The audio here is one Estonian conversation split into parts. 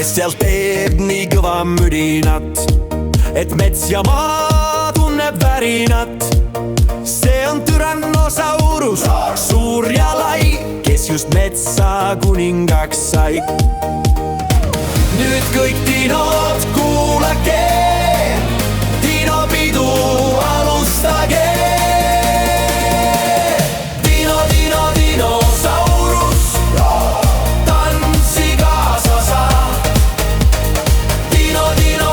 kes seal teeb nii kõva mürinat, et mets ja maa tunneb värinat. See on Tyrannosaurus, suur ja lai, kes just metsa kuningaks sai. Nüüd kõik dinod, kuulake, dinopidu alustage. Dinosaurus, tantsi kaasa sa.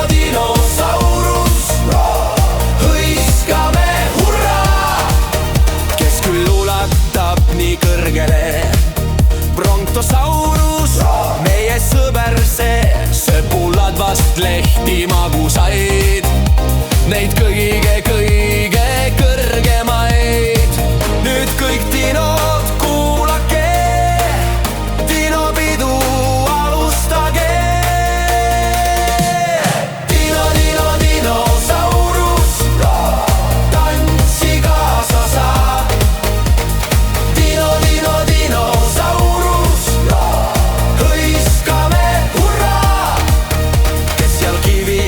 Dinosaurus, hõiskame hurraa, kes küll ulatab nii kõrgele. Brontosaurus, meie sõber see, sööb vast lehti magusaid, neid kõige kõrgemaid. Nüüd kõik dinod, kuulake, dinopidu alustage. Dinosaurus, tantsi kaasa sa. Dinosaurus, hõiskame hurraa, kes seal kivi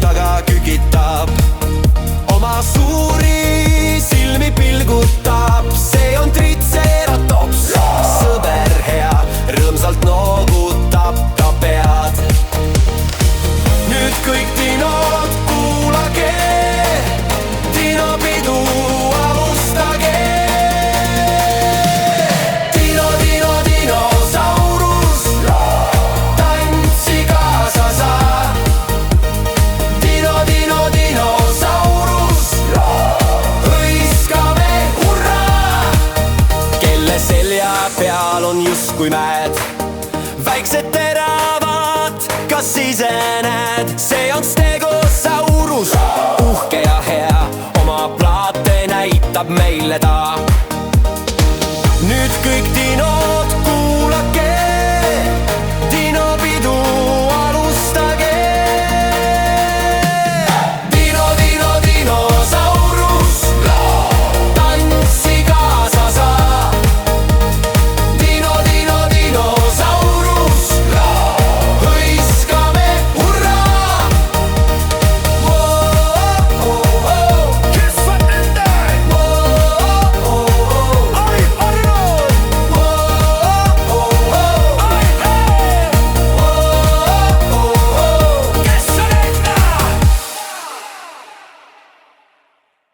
taga kükitab, oma suuri silmi pilgutab. See on Triceratops, sõber hea, rõõmsalt noogutab ka pead. Nüüd kõik dinod, kuulage, dinopidu alustage. Dinosaurus, tantsi kaasa sa. Dinosaurus, hõiskame hurraa, kelle selja peal on justkui mäed, väiksed teravad, kas ise näed? See on Stegosaurus, uhke ja hea, oma plaate näitab meile ta.